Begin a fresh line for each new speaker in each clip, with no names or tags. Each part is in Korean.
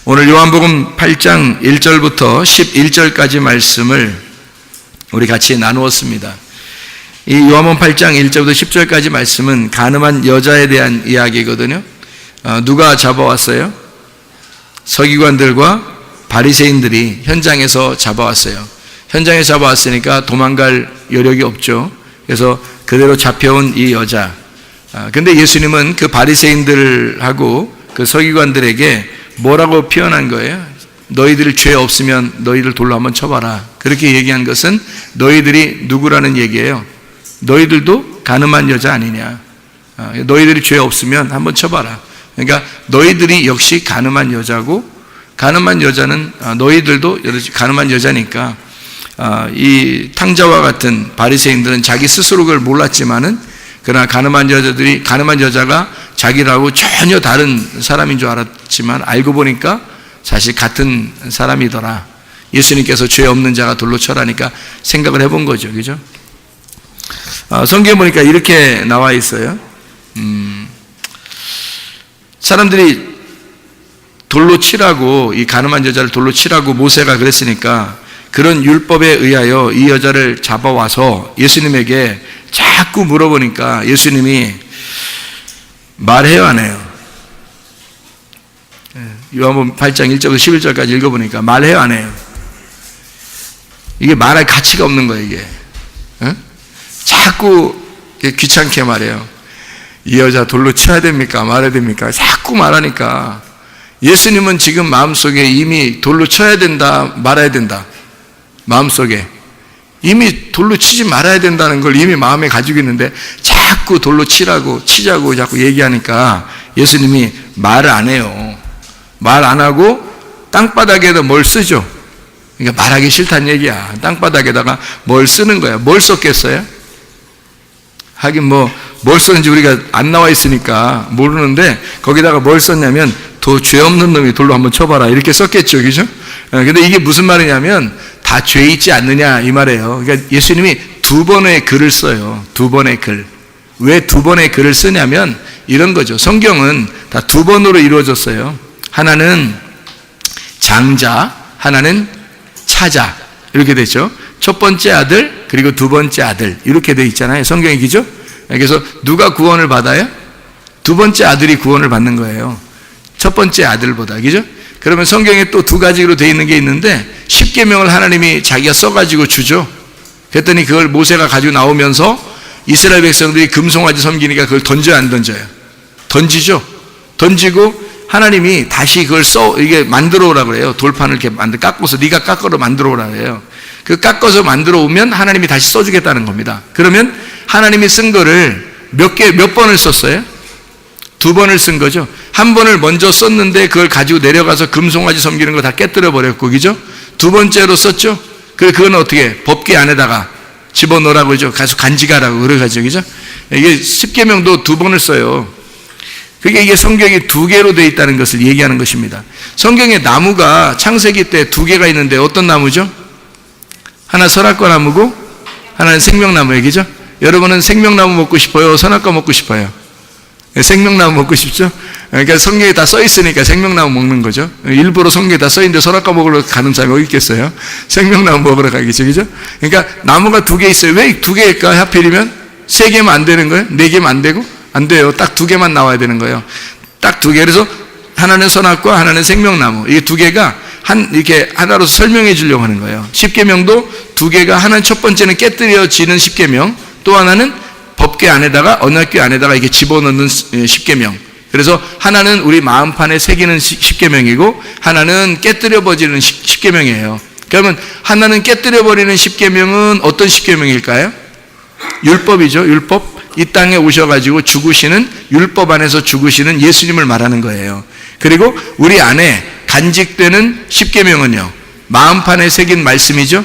오늘 요한복음 8장 1절부터 11절까지 말씀을 우리 같이 나누었습니다. 이 요한복음 8장 1절부터 10절까지 말씀은 간음한 여자에 대한 이야기거든요. 누가 잡아왔어요? 서기관들과 바리새인들이 현장에서 잡아왔어요. 현장에 잡아왔으니까 도망갈 여력이 없죠. 그래서 그대로 잡혀온 이 여자. 근데 예수님은 그 바리새인들하고 그 서기관들에게 뭐라고 표현한 거예요? 너희들 죄 없으면 너희들 돌로 한번 쳐봐라. 그렇게 얘기한 것은 너희들이 누구라는 얘기예요? 너희들도 간음한 여자 아니냐. 너희들이 죄 없으면 한번 쳐봐라. 그러니까 너희들이 역시 간음한 여자고, 간음한 여자는 너희들도 간음한 여자니까 이 탕자와 같은 바리새인들은 자기 스스로 그걸 몰랐지만은, 그러나 간음한 여자가 자기라고 전혀 다른 사람인 줄 알았지만 알고 보니까 사실 같은 사람이더라. 예수님께서 죄 없는 자가 돌로 쳐라니까 생각을 해본 거죠. 그죠? 성경에 보니까 이렇게 나와 있어요. 사람들이 돌로 치라고, 이 간음한 여자를 돌로 치라고 모세가 그랬으니까 그런 율법에 의하여 이 여자를 잡아와서 예수님에게 자꾸 물어보니까 예수님이 말해요, 안 해요? 요한복음 8장 1절부터 11절까지 읽어보니까 말해요, 안 해요? 이게 말할 가치가 없는 거예요, 이게. 자꾸 귀찮게 말해요. 이 여자 돌로 쳐야 됩니까? 말해야 됩니까? 자꾸 말하니까 예수님은 지금 마음속에 이미 돌로 쳐야 된다, 말아야 된다. 마음속에 이미 돌로 치지 말아야 된다는 걸 이미 마음에 가지고 있는데 자꾸 돌로 치자고 자꾸 얘기하니까 예수님이 말을 안 해요. 말 안 하고 땅바닥에다 뭘 쓰죠. 그러니까 말하기 싫다는 얘기야. 땅바닥에다가 뭘 쓰는 거야. 뭘 썼겠어요? 하긴 뭘 썼는지 우리가 안 나와 있으니까 모르는데 거기다가 뭘 썼냐면 죄 없는 놈이 돌로 한번 쳐봐라 이렇게 썼겠죠. 그죠? 근데 이게 무슨 말이냐면 다 죄 있지 않느냐 이 말이에요. 그러니까 예수님이 두 번의 글을 써요. 두 번의 글. 왜 두 번의 글을 쓰냐면 이런 거죠. 성경은 다 두 번으로 이루어졌어요. 하나는 장자, 하나는 차자 이렇게 되죠. 첫 번째 아들 그리고 두 번째 아들 이렇게 돼 있잖아요. 성경이 그죠? 그래서 누가 구원을 받아요? 두 번째 아들이 구원을 받는 거예요. 첫 번째 아들보다. 그죠? 그러면 성경에 또 두 가지로 돼 있는 게 있는데 십계명을 하나님이 자기가 써가지고 주죠. 그랬더니 그걸 모세가 가지고 나오면서 이스라엘 백성들이 금송아지 섬기니까 그걸 던져요, 안 던져요? 던지죠. 던지고 하나님이 다시 그걸 이게 만들어 오라고 그래요. 돌판을 이렇게 깎아서 네가 깎아서 만들어 오라고 해요. 그 깎아서 만들어 오면 하나님이 다시 써주겠다는 겁니다. 그러면 하나님이 쓴 거를 몇 번을 썼어요? 두 번을 쓴 거죠. 한 번을 먼저 썼는데 그걸 가지고 내려가서 금송아지 섬기는 거 다 깨뜨려 버렸고, 그죠? 두 번째로 썼죠. 그건 어떻게 법궤 안에다가 집어넣으라고 그러죠. 가서 간직하라고 그래가지고, 그죠? 이게 십계명도 두 번을 써요. 이게 성경이 두 개로 되어 있다는 것을 얘기하는 것입니다. 성경에 나무가 창세기 때 두 개가 있는데 어떤 나무죠? 하나 선악과 나무고 하나는 생명나무예요. 그죠? 여러분은 생명나무 먹고 싶어요? 선악과 먹고 싶어요? 생명나무 먹고 싶죠? 그러니까 성경에 다 써 있으니까 생명나무 먹는 거죠. 일부러 성경에 다 써 있는데 선악과 먹으러 가는 사람이 어디 있겠어요? 생명나무 먹으러 가겠죠. 그죠? 그러니까 나무가 두 개 있어요. 왜 두 개일까? 하필이면 세 개면 안 되는 거예요? 네 개면 안 되고? 안 돼요. 딱 두 개만 나와야 되는 거예요. 딱 두 개. 그래서 하나는 선악과 하나는 생명나무. 이 두 개가 이렇게 하나로 설명해 주려고 하는 거예요. 십계명도 두 개가, 하나는 첫 번째는 깨뜨려지는 십계명, 또 하나는 법궤 안에다가, 언약궤 안에다가 이렇게 집어넣는 십계명. 그래서 하나는 우리 마음판에 새기는 십계명이고 하나는 깨뜨려 버리는 십계명이에요. 그러면 하나는 깨뜨려 버리는 십계명은 어떤 십계명일까요? 율법이죠. 율법. 이 땅에 오셔가지고 죽으시는, 율법 안에서 죽으시는 예수님을 말하는 거예요. 그리고 우리 안에 간직되는 십계명은요, 마음판에 새긴 말씀이죠.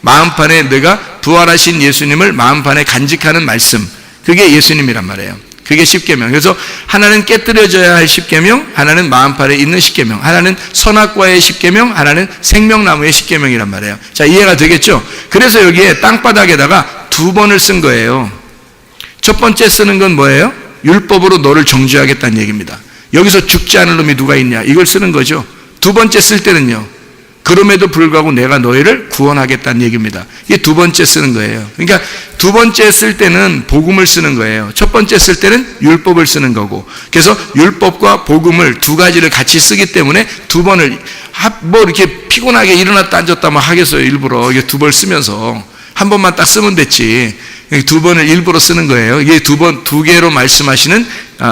마음판에 내가 부활하신 예수님을 마음판에 간직하는 말씀, 그게 예수님이란 말이에요. 그게 십계명. 그래서 하나는 깨뜨려져야 할 십계명, 하나는 마음판에 있는 십계명, 하나는 선악과의 십계명, 하나는 생명나무의 십계명이란 말이에요. 자, 이해가 되겠죠? 그래서 여기에 땅바닥에다가 두 번을 쓴 거예요. 첫 번째 쓰는 건 뭐예요? 율법으로 너를 정죄하겠다는 얘기입니다. 여기서 죽지 않을 놈이 누가 있냐, 이걸 쓰는 거죠. 두 번째 쓸 때는요, 그럼에도 불구하고 내가 너희를 구원하겠다는 얘기입니다. 이게 두 번째 쓰는 거예요. 그러니까 두 번째 쓸 때는 복음을 쓰는 거예요. 첫 번째 쓸 때는 율법을 쓰는 거고, 그래서 율법과 복음을 두 가지를 같이 쓰기 때문에 두 번을, 뭐 이렇게 피곤하게 일어났다 앉았다 막 하겠어요. 일부러 이게 두 번 쓰면서 한 번만 딱 쓰면 됐지. 두 번을 일부러 쓰는 거예요. 이게 두 개로 말씀하시는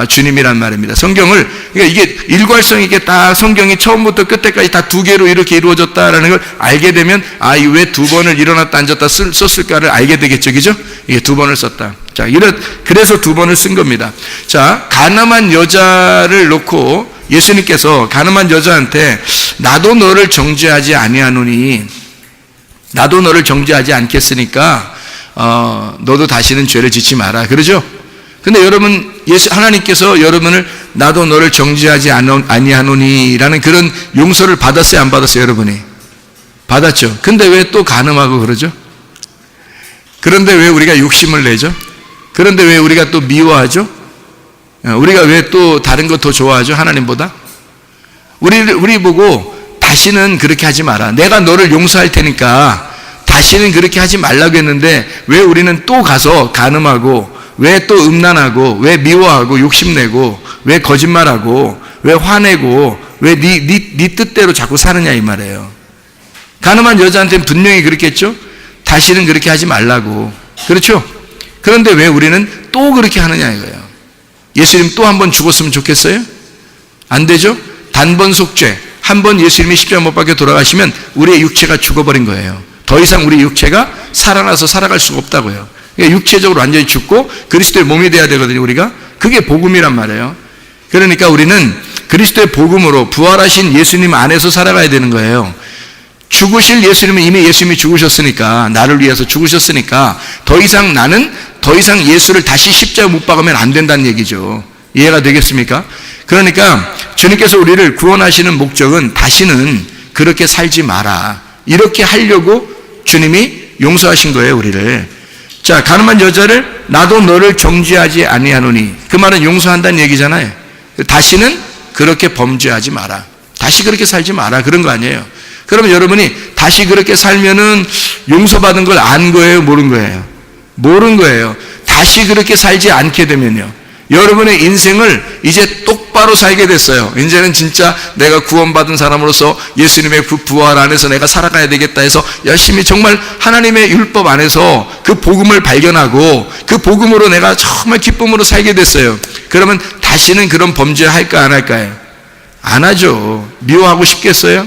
주님이란 말입니다. 성경을, 그러니까 이게 일괄성 있게 딱 성경이 처음부터 끝에까지 다 두 개로 이렇게 이루어졌다라는 걸 알게 되면, 왜 두 번을 일어났다 앉았다 썼을까를 알게 되겠죠. 그죠? 이게 두 번을 썼다. 자, 그래서 두 번을 쓴 겁니다. 자, 가늠한 여자를 놓고 예수님께서 가늠한 여자한테 나도 너를 정죄하지 아니하노니, 나도 너를 정죄하지 않겠으니까 너도 다시는 죄를 짓지 마라. 그러죠? 근데 여러분, 하나님께서 여러분을 나도 너를 정죄하지 아니하노니라는 그런 용서를 받았어요, 안 받았어요, 여러분이? 받았죠. 근데 왜 또 간음하고 그러죠? 그런데 왜 우리가 욕심을 내죠? 그런데 왜 우리가 또 미워하죠? 우리가 왜 또 다른 것 더 좋아하죠, 하나님보다? 우리 보고 다시는 그렇게 하지 마라. 내가 너를 용서할 테니까 다시는 그렇게 하지 말라고 했는데, 왜 우리는 또 가서 간음하고, 왜 또 음란하고, 왜 미워하고 욕심내고, 왜 거짓말하고, 왜 화내고, 왜 네 뜻대로 자꾸 사느냐 이 말이에요. 간음한 여자한테는 분명히 그렇겠죠? 다시는 그렇게 하지 말라고. 그렇죠? 그런데 왜 우리는 또 그렇게 하느냐 이거예요. 예수님 또 한 번 죽었으면 좋겠어요? 안 되죠? 단번속죄. 한 번 예수님이 십자가 못 박혀 돌아가시면 우리의 육체가 죽어버린 거예요. 더 이상 우리 육체가 살아나서 살아갈 수가 없다고요. 그러니까 육체적으로 완전히 죽고 그리스도의 몸이 돼야 되거든요, 우리가. 그게 복음이란 말이에요. 그러니까 우리는 그리스도의 복음으로 부활하신 예수님 안에서 살아가야 되는 거예요. 죽으실 예수님은 이미 예수님이 죽으셨으니까, 나를 위해서 죽으셨으니까 더 이상 예수를 다시 십자가 못 박으면 안 된다는 얘기죠. 이해가 되겠습니까? 그러니까 주님께서 우리를 구원하시는 목적은 다시는 그렇게 살지 마라, 이렇게 하려고 주님이 용서하신 거예요, 우리를. 자, 간음한 여자를 나도 너를 정죄하지 아니하노니, 그 말은 용서한다는 얘기잖아요. 다시는 그렇게 범죄하지 마라, 다시 그렇게 살지 마라, 그런 거 아니에요. 그러면 여러분이 다시 그렇게 살면은 용서받은 걸 안 거예요, 모른 거예요? 모른 거예요. 다시 그렇게 살지 않게 되면요, 여러분의 인생을 이제 똑바로 살게 됐어요. 이제는 진짜 내가 구원받은 사람으로서 예수님의 그 부활 안에서 내가 살아가야 되겠다 해서 열심히 정말 하나님의 율법 안에서 그 복음을 발견하고 그 복음으로 내가 정말 기쁨으로 살게 됐어요. 그러면 다시는 그런 범죄 할까 안 할까요? 안 하죠. 미워하고 싶겠어요?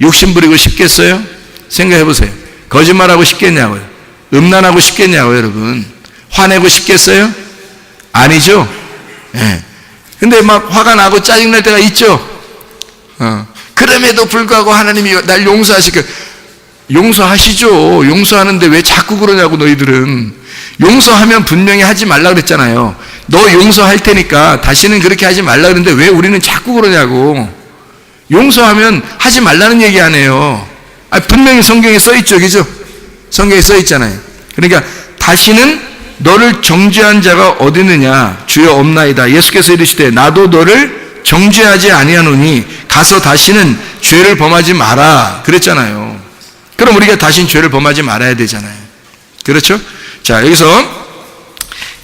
욕심 부리고 싶겠어요? 생각해 보세요. 거짓말하고 싶겠냐고요? 음란하고 싶겠냐고요, 여러분? 화내고 싶겠어요? 아니죠? 예. 근데 막 화가 나고 짜증날 때가 있죠? 그럼에도 불구하고 하나님이 날 용서하시죠. 용서하는데 왜 자꾸 그러냐고, 너희들은. 용서하면 분명히 하지 말라 그랬잖아요. 너 용서할 테니까 다시는 그렇게 하지 말라 그랬는데 왜 우리는 자꾸 그러냐고. 용서하면 하지 말라는 얘기 안 해요. 분명히 성경에 써 있죠, 그죠? 성경에 써 있잖아요. 그러니까 다시는 너를 정죄한 자가 어디 있느냐? 주여 없나이다. 예수께서 이르시되 나도 너를 정죄하지 아니하노니 가서 다시는 죄를 범하지 마라, 그랬잖아요. 그럼 우리가 다시는 죄를 범하지 말아야 되잖아요. 그렇죠? 자, 여기서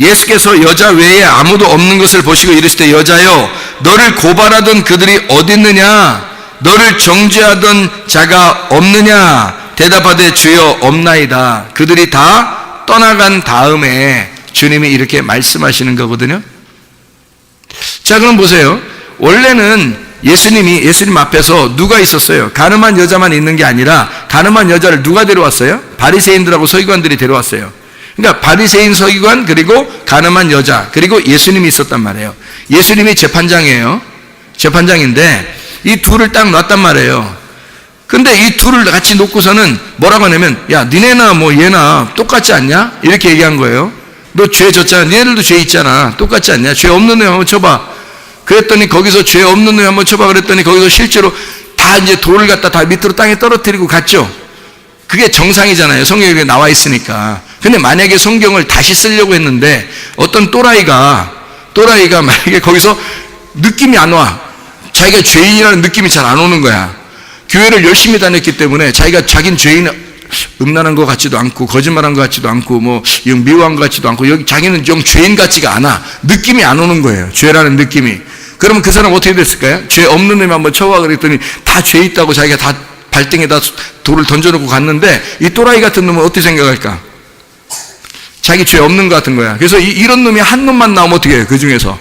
예수께서 여자 외에 아무도 없는 것을 보시고 이르시되 여자여, 너를 고발하던 그들이 어디 있느냐? 너를 정죄하던 자가 없느냐? 대답하되 주여 없나이다. 그들이 다 떠나간 다음에 주님이 이렇게 말씀하시는 거거든요. 자, 그럼 보세요. 원래는 예수님 앞에서 누가 있었어요? 간음한 여자만 있는 게 아니라 간음한 여자를 누가 데려왔어요? 바리새인들하고 서기관들이 데려왔어요. 그러니까 바리새인, 서기관, 그리고 간음한 여자, 그리고 예수님이 있었단 말이에요. 예수님이 재판장이에요. 재판장인데 이 둘을 딱 놨단 말이에요. 근데 이 둘을 같이 놓고서는 뭐라고 하냐면, 야, 니네나 뭐 얘나 똑같지 않냐? 이렇게 얘기한 거예요. 너 죄 졌잖아. 니네들도 죄 있잖아. 똑같지 않냐? 죄 없는 놈 한번 쳐봐. 그랬더니 거기서 죄 없는 놈 한번 쳐봐. 그랬더니 거기서 실제로 다 이제 돌을 갖다 다 밑으로 땅에 떨어뜨리고 갔죠. 그게 정상이잖아요. 성경에 나와 있으니까. 근데 만약에 성경을 다시 쓰려고 했는데 어떤 또라이가 만약에 거기서 느낌이 안 와. 자기가 죄인이라는 느낌이 잘 안 오는 거야. 교회를 열심히 다녔기 때문에 자기는 죄인, 음란한 것 같지도 않고 거짓말한 것 같지도 않고 뭐 미워한 것 같지도 않고 여기 자기는 좀 죄인 같지가 않아. 느낌이 안 오는 거예요. 죄라는 느낌이. 그러면 그 사람 어떻게 됐을까요? 죄 없는 놈이 한번 쳐와 그랬더니 다 죄 있다고 자기가 다 발등에다 돌을 던져놓고 갔는데 이 또라이 같은 놈은 어떻게 생각할까? 자기 죄 없는 것 같은 거야. 그래서 이런 놈이 한 놈만 나오면 어떻게 해요? 그 중에서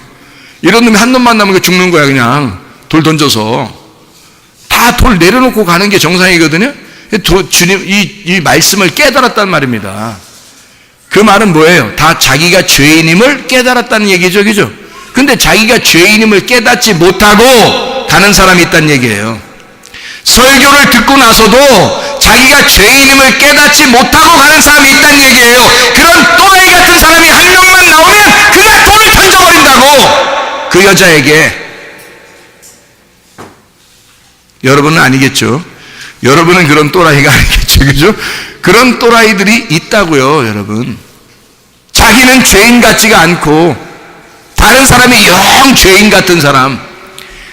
이런 놈이 한 놈만 나오면 죽는 거야. 그냥 돌 던져서 다 돌 내려놓고 가는 게 정상이거든요. 주님 이 말씀을 깨달았단 말입니다. 그 말은 뭐예요? 다 자기가 죄인임을 깨달았다는 얘기죠, 그죠? 근데 자기가 죄인임을 깨닫지 못하고 가는 사람이 있다는 얘기예요. 설교를 듣고 나서도 자기가 죄인임을 깨닫지 못하고 가는 사람이 있다는 얘기예요. 그런 또라이 같은 사람이 한 명만 나오면 그가 돌을 던져버린다고. 그 여자에게. 여러분은 아니겠죠? 여러분은 그런 또라이가 아니겠죠, 그죠? 그런 또라이들이 있다고요, 여러분. 자기는 죄인 같지가 않고 다른 사람이 영 죄인 같은 사람,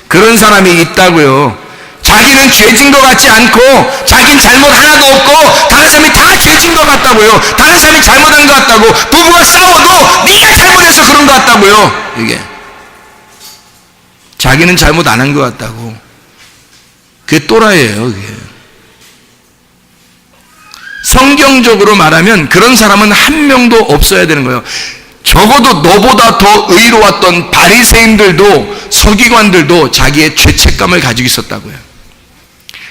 그런 사람이 있다고요. 자기는 죄진 것 같지 않고 자기는 잘못 하나도 없고 다른 사람이 다 죄진 것 같다고요. 다른 사람이 잘못한 것 같다고. 부부가 싸워도 네가 잘못해서 그런 것 같다고요. 이게 자기는 잘못 안 한 것 같다고. 그게 또라이예요. 그게. 성경적으로 말하면 그런 사람은 한 명도 없어야 되는 거예요. 적어도 너보다 더 의로웠던 바리새인들도 서기관들도 자기의 죄책감을 가지고 있었다고요.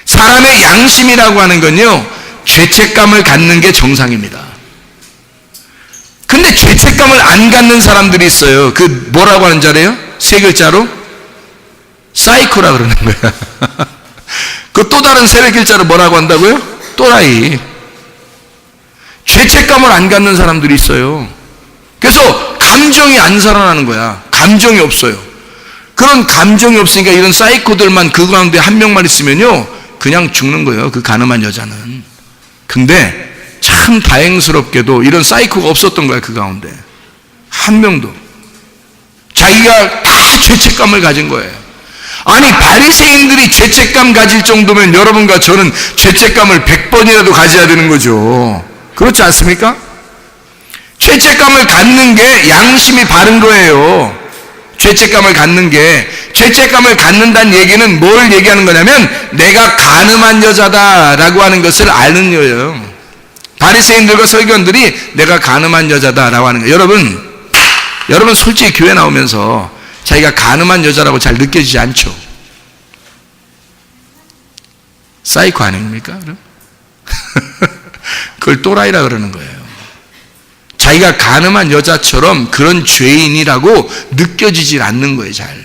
사람의 양심이라고 하는 건요, 죄책감을 갖는 게 정상입니다. 근데 죄책감을 안 갖는 사람들이 있어요. 그 뭐라고 하는 줄 알아요? 세 글자로? 사이코라 그러는 거야. 그 또 다른 세 글자로 뭐라고 한다고요? 또라이. 죄책감을 안 갖는 사람들이 있어요. 그래서 감정이 안 살아나는 거야. 감정이 없어요. 그런 감정이 없으니까 이런 사이코들만 그 가운데 한 명만 있으면요, 그냥 죽는 거예요. 그 가늠한 여자는. 근데 참 다행스럽게도 이런 사이코가 없었던 거야. 그 가운데 한 명도. 자기가 다 죄책감을 가진 거예요. 아니, 바리새인들이 죄책감 가질 정도면 여러분과 저는 죄책감을 100번이라도 가져야 되는 거죠. 그렇지 않습니까? 죄책감을 갖는 게 양심이 바른 거예요. 죄책감을 갖는 게. 죄책감을 갖는다는 얘기는 뭘 얘기하는 거냐면 내가 간음한 여자다라고 하는 것을 아는 거예요. 바리새인들과 서기관들이 내가 간음한 여자다라고 하는 거예요. 여러분 솔직히 교회 나오면서 자기가 간음한 여자라고 잘 느껴지지 않죠? 사이코 아닙니까? 그럼? 그걸 또라이라 그러는 거예요. 자기가 간음한 여자처럼 그런 죄인이라고 느껴지질 않는 거예요. 잘.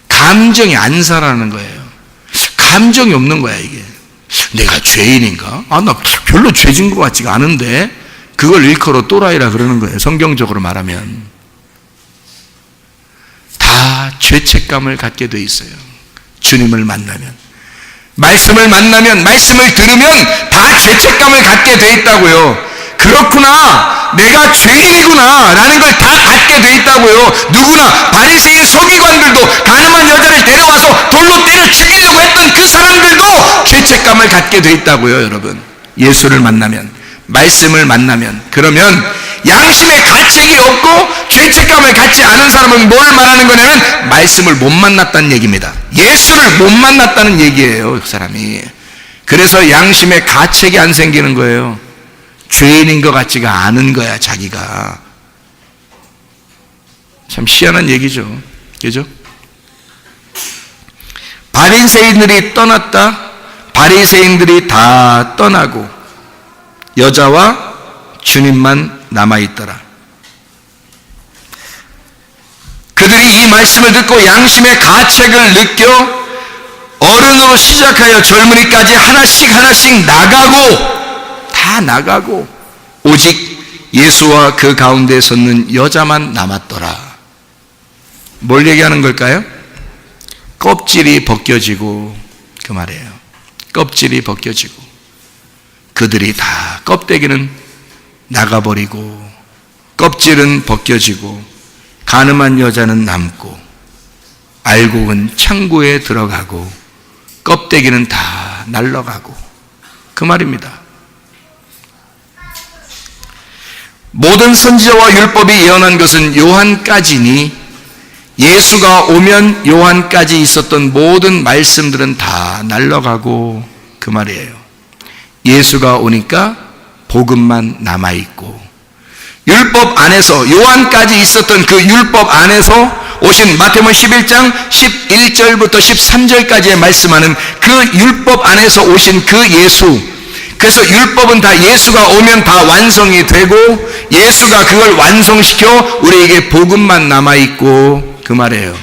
감정이 안 살아나는 거예요. 감정이 없는 거야, 이게. 내가 죄인인가? 나 별로 죄진 것 같지가 않은데. 그걸 일컬어 또라이라 그러는 거예요. 성경적으로 말하면. 다 죄책감을 갖게 돼 있어요. 주님을 만나면. 말씀을 만나면, 말씀을 들으면 다 죄책감을 갖게 돼 있다고요. 그렇구나, 내가 죄인이구나 라는 걸 다 갖게 돼 있다고요. 누구나. 바리새인 서기관들도 간음한 여자를 데려와서 돌로 때려 죽이려고 했던 그 사람들도 죄책감을 갖게 돼 있다고요. 여러분, 예수를 만나면, 말씀을 만나면. 그러면 양심의 가책이 없고 죄책감을 갖지 않은 사람은 뭘 말하는 거냐면 말씀을 못 만났다는 얘기입니다. 예수를 못 만났다는 얘기예요, 그 사람이. 그래서 양심의 가책이 안 생기는 거예요. 죄인인 것 같지가 않은 거야, 자기가. 참 희한한 얘기죠. 그죠? 바리새인들이 떠났다. 바리새인들이 다 떠나고 여자와 주님만 남아있더라. 그들이 이 말씀을 듣고 양심의 가책을 느껴 어른으로 시작하여 젊은이까지 하나씩 나가고, 다 나가고 오직 예수와 그 가운데 섰는 여자만 남았더라. 뭘 얘기하는 걸까요? 껍질이 벗겨지고, 그 말이에요. 껍질이 벗겨지고 그들이 다, 껍데기는 나가버리고 껍질은 벗겨지고 간음한 여자는 남고 알곡은 창고에 들어가고 껍데기는 다 날아가고, 그 말입니다. 모든 선지자와 율법이 예언한 것은 요한까지니 예수가 오면 요한까지 있었던 모든 말씀들은 다 날아가고, 그 말이에요. 예수가 오니까 복음만 남아있고, 율법 안에서 요한까지 있었던 그 율법 안에서 오신 마태복음 11장 11절부터 13절까지의 말씀하는 그 율법 안에서 오신 그 예수, 그래서 율법은 다 예수가 오면 다 완성이 되고 예수가 그걸 완성시켜 우리에게 복음만 남아있고, 그 말이에요.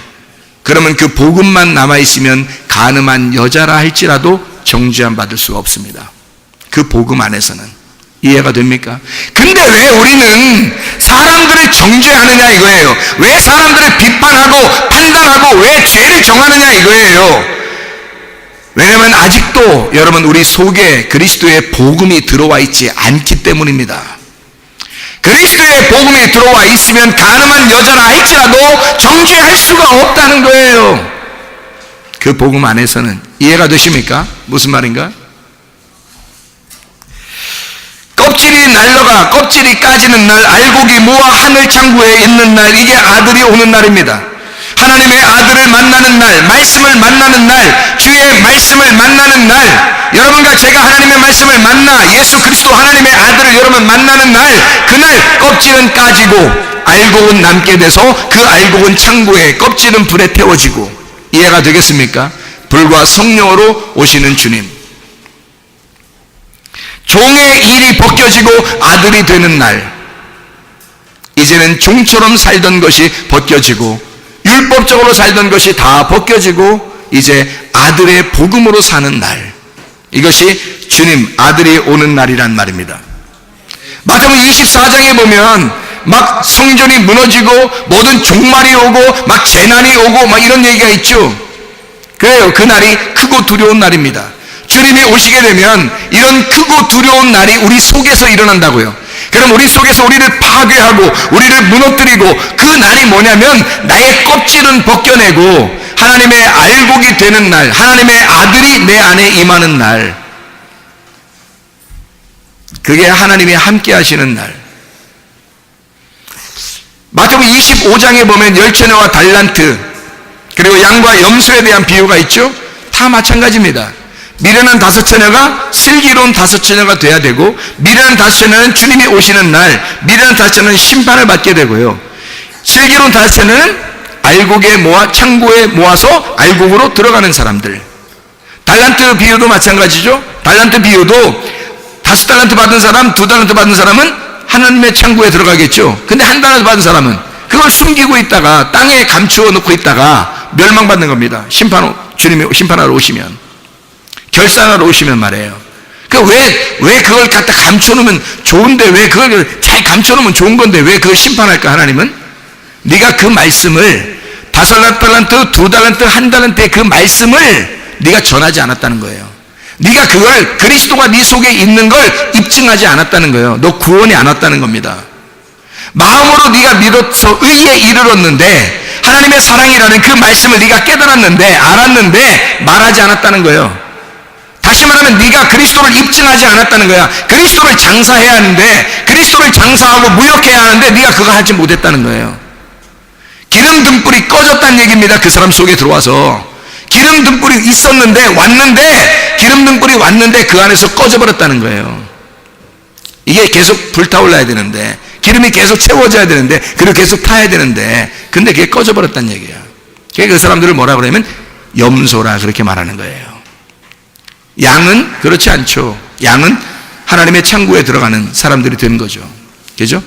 그러면 그 복음만 남아있으면 가늠한 여자라 할지라도 정죄함 받을 수가 없습니다. 그 복음 안에서는. 이해가 됩니까? 근데 왜 우리는 사람들을 정죄하느냐 이거예요. 왜 사람들을 비판하고 판단하고 왜 죄를 정하느냐 이거예요. 왜냐하면 아직도 여러분 우리 속에 그리스도의 복음이 들어와 있지 않기 때문입니다. 그리스도의 복음이 들어와 있으면 가늠한 여자라 할지라도 정죄할 수가 없다는 거예요. 그 복음 안에서는. 이해가 되십니까? 무슨 말인가? 껍질이 날려가 껍질이 까지는 날, 알곡이 모아 하늘 창고에 있는 날, 이게 아들이 오는 날입니다. 하나님의 아들을 만나는 날, 말씀을 만나는 날, 주의 말씀을 만나는 날, 여러분과 제가 하나님의 말씀을 만나 예수 그리스도 하나님의 아들을 여러분 만나는 날, 그날 껍질은 까지고 알곡은 남게 돼서 그 알곡은 창고에, 껍질은 불에 태워지고. 이해가 되겠습니까? 불과 성령으로 오시는 주님. 종의 일이 벗겨지고 아들이 되는 날, 이제는 종처럼 살던 것이 벗겨지고 율법적으로 살던 것이 다 벗겨지고 이제 아들의 복음으로 사는 날, 이것이 주님 아들이 오는 날이란 말입니다. 마태복음 24장에 보면 막 성전이 무너지고 모든 종말이 오고 막 재난이 오고 막 이런 얘기가 있죠. 그래요. 그 날이 크고 두려운 날입니다. 주님이 오시게 되면 이런 크고 두려운 날이 우리 속에서 일어난다고요. 그럼 우리 속에서 우리를 파괴하고 우리를 무너뜨리고, 그 날이 뭐냐면 나의 껍질은 벗겨내고 하나님의 알곡이 되는 날, 하나님의 아들이 내 안에 임하는 날, 그게 하나님이 함께 하시는 날. 마태복음 25장에 보면 열처녀와 달란트 그리고 양과 염소에 대한 비유가 있죠. 다 마찬가지입니다. 미련한 5처녀가 슬기로운 5처녀가 돼야 되고, 미련한 5처녀는 주님이 오시는 날, 미련한 5처녀는 심판을 받게 되고요. 슬기로운 5처녀는 알곡에 모아 창고에 모아서 알곡으로 들어가는 사람들. 달란트 비유도 마찬가지죠. 달란트 비유도 5달란트 받은 사람, 2달란트 받은 사람은 하나님의 창고에 들어가겠죠. 근데 1달란트 받은 사람은 그걸 숨기고 있다가 땅에 감추어 놓고 있다가 멸망받는 겁니다. 주님이 심판하러 오시면, 결산하러 오시면 말이에요. 왜 그걸 갖다 감춰놓으면 좋은데, 왜 그걸 잘 감춰놓으면 좋은 건데 왜 그걸 심판할까? 하나님은 네가 그 말씀을 5달란트, 2달란트, 1달란트의 그 말씀을 네가 전하지 않았다는 거예요. 네가 그걸 그리스도가 네 속에 있는 걸 입증하지 않았다는 거예요. 너 구원이 안 왔다는 겁니다. 마음으로 네가 믿어서 의에 이르렀는데 하나님의 사랑이라는 그 말씀을 네가 깨달았는데 알았는데 말하지 않았다는 거예요. 다시 말하면 네가 그리스도를 입증하지 않았다는 거야. 그리스도를 장사해야 하는데, 그리스도를 장사하고 무역해야 하는데 네가 그거 하지 못했다는 거예요. 기름 등불이 꺼졌다는 얘기입니다. 그 사람 속에 들어와서 기름 등불이 있었는데 기름 등불이 왔는데 그 안에서 꺼져버렸다는 거예요. 이게 계속 불타올라야 되는데, 기름이 계속 채워져야 되는데, 그리고 계속 타야 되는데, 근데 그게 꺼져버렸다는 얘기야. 그 사람들을 뭐라 그러냐면 염소라 그렇게 말하는 거예요. 양은 그렇지 않죠. 양은 하나님의 창고에 들어가는 사람들이 되는 거죠. 그죠?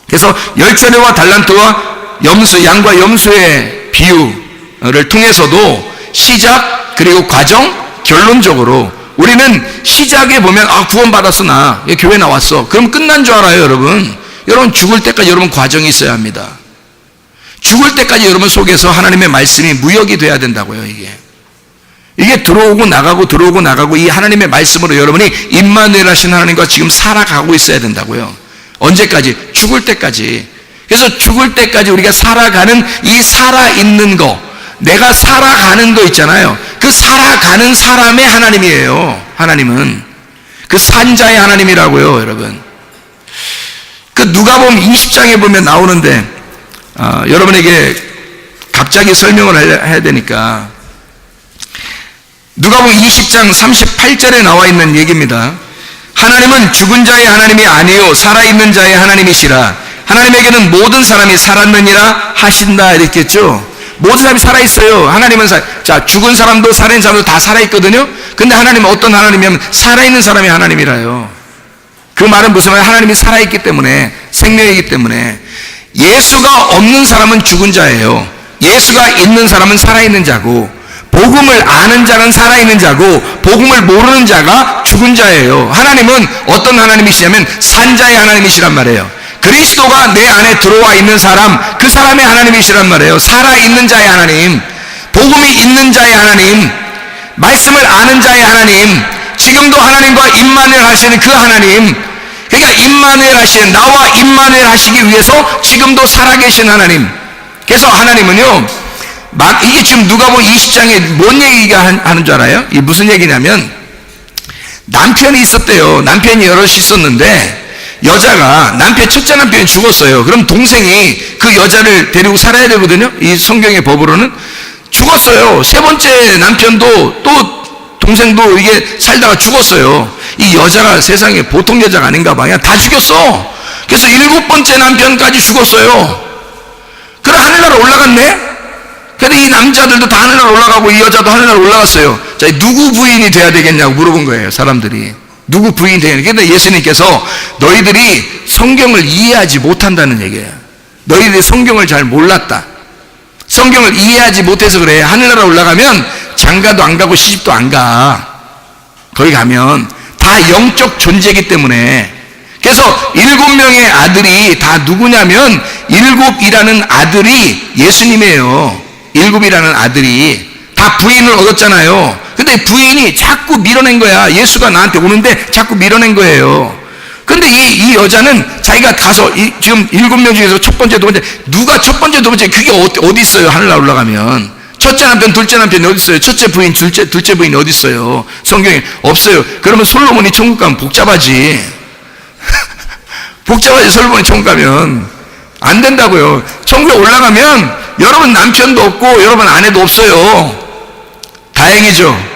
그래서 열처녀와 달란트와 염소, 양과 염소의 비유를 통해서도 시작 그리고 과정, 결론적으로 우리는 시작에 보면 구원받았어, 나 교회 나왔어, 그럼 끝난 줄 알아요. 여러분 죽을 때까지 여러분 과정이 있어야 합니다. 죽을 때까지 여러분 속에서 하나님의 말씀이 무역이 돼야 된다고요. 이게 들어오고 나가고 이 하나님의 말씀으로 여러분이 임마누엘 하신 하나님과 지금 살아가고 있어야 된다고요. 언제까지? 죽을 때까지. 그래서 죽을 때까지 우리가 살아가는 이 살아있는 거, 내가 살아가는 거 있잖아요. 그 살아가는 사람의 하나님이에요. 하나님은 그 산자의 하나님이라고요, 여러분. 그 누가복음 20장에 보면 나오는데 여러분에게 갑자기 설명을 해야 되니까 누가복음 20장 38절에 나와 있는 얘기입니다. 하나님은 죽은 자의 하나님이 아니요 살아있는 자의 하나님이시라. 하나님에게는 모든 사람이 살았느니라 하신다 이랬겠죠. 모든 사람이 살아있어요. 하나님은 자, 죽은 사람도 살아있는 사람도 다 살아있거든요. 근데 하나님은 어떤 하나님이냐면 살아있는 사람이 하나님이라요. 그 말은 무슨 말이에요? 하나님이 살아있기 때문에, 생명이기 때문에. 예수가 없는 사람은 죽은 자예요. 예수가 있는 사람은 살아있는 자고, 복음을 아는 자는 살아있는 자고, 복음을 모르는 자가 죽은 자예요. 하나님은 어떤 하나님이시냐면 산자의 하나님이시란 말이에요. 그리스도가 내 안에 들어와 있는 사람, 그 사람의 하나님이시란 말이에요. 살아있는 자의 하나님, 복음이 있는 자의 하나님, 말씀을 아는 자의 하나님, 지금도 하나님과 임마누엘 하시는 그 하나님, 그러니까 임마누엘 하시는, 나와 임마누엘 하시기 위해서 지금도 살아계신 하나님. 그래서 하나님은요, 이게 지금 누가복음 20장에 뭔 얘기가 하는 줄 알아요? 이게 무슨 얘기냐면, 남편이 있었대요. 남편이 여럿이 있었는데, 여자가 첫째 남편이 죽었어요. 그럼 동생이 그 여자를 데리고 살아야 되거든요. 이 성경의 법으로는 죽었어요. 세 번째 남편도 또 동생도 이게 살다가 죽었어요. 이 여자가 세상에 보통 여자가 아닌가 봐. 그냥 다 죽였어. 그래서 7번째 남편까지 죽었어요. 그래 하늘나라 올라갔네. 근데 이 남자들도 다 하늘나라 올라가고 이 여자도 하늘나라 올라갔어요. 자, 누구 부인이 돼야 되겠냐고 물어본 거예요, 사람들이. 누구 부인이 되냐. 근데 예수님께서 너희들이 성경을 이해하지 못한다는 얘기예요. 너희들이 성경을 잘 몰랐다. 성경을 이해하지 못해서 그래. 하늘나라 올라가면 장가도 안 가고 시집도 안 가. 거기 가면 다 영적 존재이기 때문에. 그래서 7명의 아들이 다 누구냐면 7이라는 아들이 예수님이에요. 7이라는 아들이 다 부인을 얻었잖아요. 근데 부인이 자꾸 밀어낸 거야. 예수가 나한테 오는데 자꾸 밀어낸 거예요. 근데 이 여자는 자기가 가서 지금 7명 중에서 첫 번째, 두 번째, 누가 첫 번째, 두 번째, 그게 어디 있어요? 하늘나라 올라가면. 첫째 남편, 둘째 남편이 어디 있어요? 첫째 부인, 둘째 부인이 어디 있어요? 성경에 없어요. 그러면 솔로몬이 천국 가면 복잡하지. 복잡하지, 솔로몬이 천국 가면. 안 된다고요. 천국에 올라가면 여러분 남편도 없고 여러분 아내도 없어요. 다행이죠.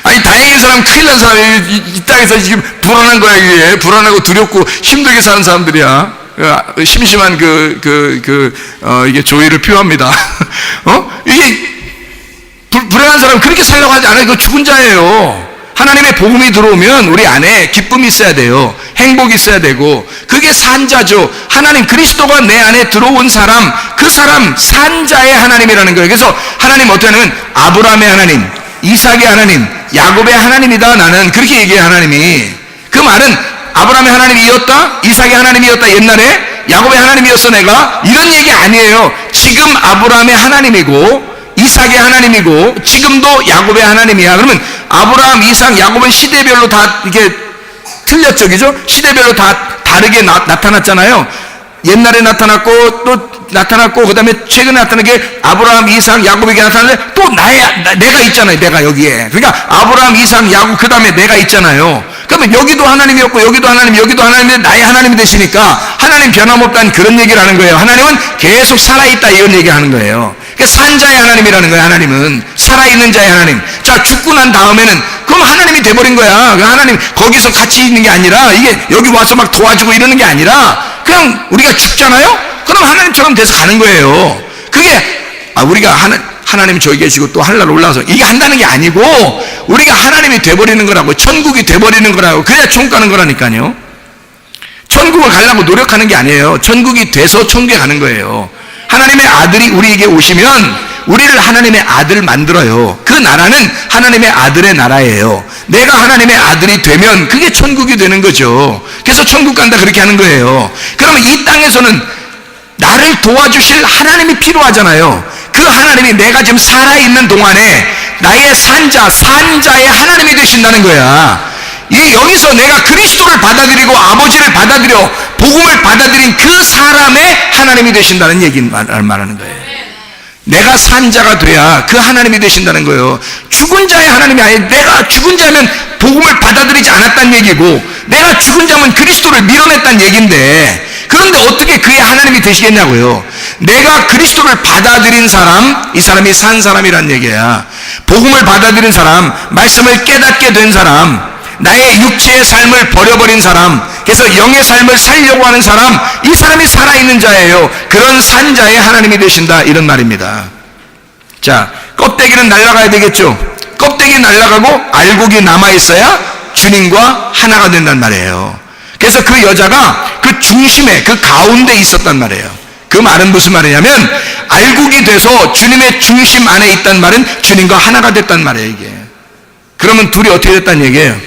아니, 다행인 사람, 큰일 난 사람이 이 땅에서 지금 불안한 거야, 이게. 불안하고 두렵고 힘들게 사는 사람들이야. 심심한 이게 조의를 표합니다. 이게, 불안한 사람은 그렇게 살려고 하지 않아요. 그 죽은 자예요. 하나님의 복음이 들어오면 우리 안에 기쁨이 있어야 돼요. 행복이 있어야 되고, 그게 산자죠. 하나님, 그리스도가 내 안에 들어온 사람, 그 사람 산자의 하나님이라는 거예요. 그래서 하나님 어떻게 하냐면 아브라함의 하나님, 이삭의 하나님, 야곱의 하나님이다. 나는 그렇게 얘기해. 하나님이. 그 말은 아브라함의 하나님이었다, 이삭의 하나님이었다 옛날에, 야곱의 하나님이었어 내가, 이런 얘기 아니에요. 지금 아브라함의 하나님이고 이삭의 하나님이고 지금도 야곱의 하나님이야. 그러면 아브라함, 이삭, 야곱은 시대별로 다 이렇게 틀렸죠, 그죠? 시대별로 다 다르게 나타났잖아요. 옛날에 나타났고 또 나타났고, 그 다음에 최근에 나타난 게 아브라함, 이삭, 야곱에게 나타났는데 또 내가 있잖아요. 내가 여기에. 그러니까 아브라함, 이삭, 야곱, 그 다음에 내가 있잖아요. 그러면 여기도 하나님이었고 여기도 하나님, 여기도 하나님인데 나의 하나님이 되시니까 하나님 변함없다는 그런 얘기를 하는 거예요. 하나님은 계속 살아있다, 이런 얘기 하는 거예요. 그러니까 산자의 하나님이라는 거예요. 하나님은 살아있는 자의 하나님. 자, 죽고 난 다음에는 그럼 하나님이 돼버린 거야. 하나님 거기서 같이 있는 게 아니라, 이게 여기 와서 막 도와주고 이러는 게 아니라 그냥 우리가 죽잖아요. 그럼 하나님처럼 돼서 가는 거예요. 그게 우리가 하나님 저기 계시고 또 하늘나라 올라가서 이게 한다는 게 아니고, 우리가 하나님이 돼버리는 거라고, 천국이 돼버리는 거라고. 그래야 천국 가는 거라니까요. 천국을 가려고 노력하는 게 아니에요. 천국이 돼서 천국에 가는 거예요. 하나님의 아들이 우리에게 오시면 우리를 하나님의 아들 만들어요. 그 나라는 하나님의 아들의 나라예요. 내가 하나님의 아들이 되면 그게 천국이 되는 거죠. 그래서 천국 간다 그렇게 하는 거예요. 그러면 이 땅에서는 나를 도와주실 하나님이 필요하잖아요. 그 하나님이 내가 지금 살아있는 동안에 나의 산자의 하나님이 되신다는 거야. 여기서 내가 그리스도를 받아들이고 아버지를 받아들여 복음을 받아들인 그 사람의 하나님이 되신다는 얘기를 말하는 거예요. 내가 산 자가 돼야 그 하나님이 되신다는 거예요. 죽은 자의 하나님이 아니라 내가 죽은 자면 복음을 받아들이지 않았다는 얘기고, 내가 죽은 자면 그리스도를 밀어냈다는 얘기인데, 그런데 어떻게 그의 하나님이 되시겠냐고요. 내가 그리스도를 받아들인 사람, 이 사람이 산 사람이란 얘기야. 복음을 받아들인 사람, 말씀을 깨닫게 된 사람, 나의 육체의 삶을 버려버린 사람, 그래서 영의 삶을 살려고 하는 사람, 이 사람이 살아있는 자예요. 그런 산 자의 하나님이 되신다, 이런 말입니다. 자, 껍데기는 날아가야 되겠죠. 껍데기 날아가고 알곡이 남아있어야 주님과 하나가 된단 말이에요. 그래서 그 여자가 그 중심에, 그 가운데 있었단 말이에요. 그 말은 무슨 말이냐면, 알곡이 돼서 주님의 중심 안에 있단 말은 주님과 하나가 됐단 말이에요, 이게. 그러면 둘이 어떻게 됐단 얘기예요?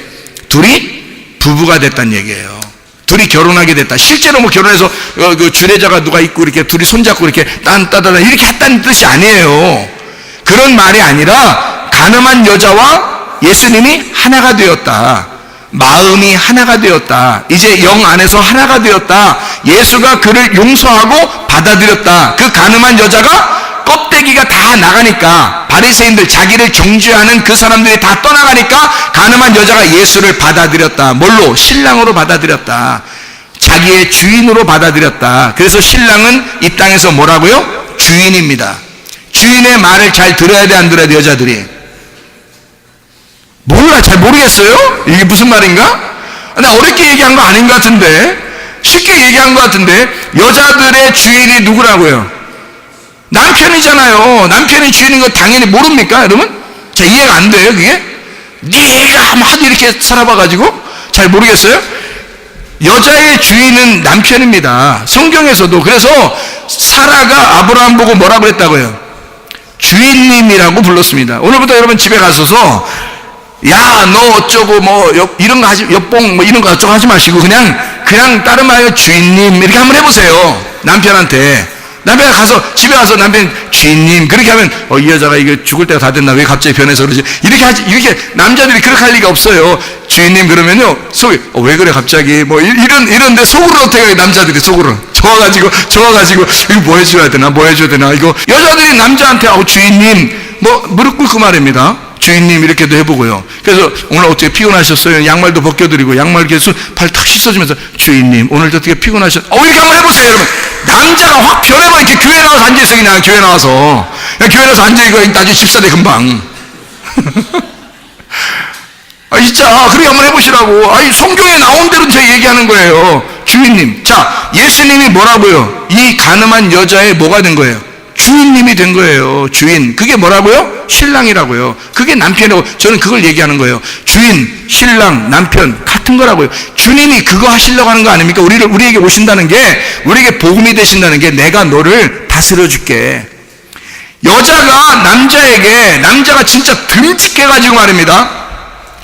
둘이 부부가 됐단 얘기예요. 둘이 결혼하게 됐다. 실제로 뭐 결혼해서 그 주례자가 누가 있고 이렇게 둘이 손잡고 이렇게 딴따다다 이렇게 했다는 뜻이 아니에요. 그런 말이 아니라 가늠한 여자와 예수님이 하나가 되었다. 마음이 하나가 되었다. 이제 영 안에서 하나가 되었다. 예수가 그를 용서하고 받아들였다. 그 가늠한 여자가 껍데기가 다 나가니까, 바리새인들, 자기를 정죄하는 그 사람들이 다 떠나가니까 가늠한 여자가 예수를 받아들였다. 뭘로? 신랑으로 받아들였다. 자기의 주인으로 받아들였다. 그래서 신랑은 이 땅에서 뭐라고요? 주인입니다. 주인의 말을 잘 들어야 돼, 안 들어야 돼, 여자들이? 몰라, 잘 모르겠어요? 이게 무슨 말인가? 나 어렵게 얘기한 거 아닌 것 같은데, 쉽게 얘기한 것 같은데, 여자들의 주인이 누구라고요? 남편이잖아요. 남편이 주인인 거 당연히 모릅니까, 여러분? 자, 이해가 안 돼요, 그게? 네가 하도 이렇게 살아봐가지고 잘 모르겠어요? 여자의 주인은 남편입니다. 성경에서도. 그래서 사라가 아브라함 보고 뭐라고 그랬다고요? 주인님이라고 불렀습니다. 오늘부터 여러분 집에 가셔서 야, 너 어쩌고 뭐 이런 거 하지, 옆봉 뭐 이런 거 어쩌고 하지 마시고 그냥 다른 말로 주인님 이렇게 한번 해보세요. 남편한테. 남편 가서 집에 와서 남편 주인님 그렇게 하면 이 여자가 이게 죽을 때가 다 됐나 왜 갑자기 변해서 그러지, 이렇게 남자들이 그렇게 할 리가 없어요. 주인님 그러면요 속에 왜 그래 갑자기 뭐 이런데 속으로 어떻게 해요? 남자들이 속으로 좋아가지고 이거 뭐 해줘야 되나 이거. 여자들이 남자한테 주인님 뭐 무릎 꿇고 말입니다. 주인님 이렇게도 해보고요. 그래서 오늘 어떻게 피곤하셨어요? 양말도 벗겨드리고 양말 이렇게 발 탁 씻어주면서 주인님 오늘도 어떻게 피곤하셨어요? 이렇게 한번 해보세요, 여러분. 남자가 확 변해버려. 이렇게 교회 나와서 앉아있어. 그냥 교회 나와서 앉아있고 나중에 집사돼 금방. 진짜 그렇게 한번 해보시라고. 성경에 나온 대로 제가 얘기하는 거예요. 주인님. 자, 예수님이 뭐라고요? 이 가늠한 여자의 뭐가 된 거예요? 주인님이 된 거예요. 주인. 그게 뭐라고요? 신랑이라고요. 그게 남편이라고. 저는 그걸 얘기하는 거예요. 주인, 신랑, 남편 같은 거라고요. 주님이 그거 하시려고 하는 거 아닙니까? 우리에게 오신다는 게, 우리에게 복음이 되신다는 게, 내가 너를 다스려 줄게. 여자가 남자가 진짜 듬직해가지고 말입니다.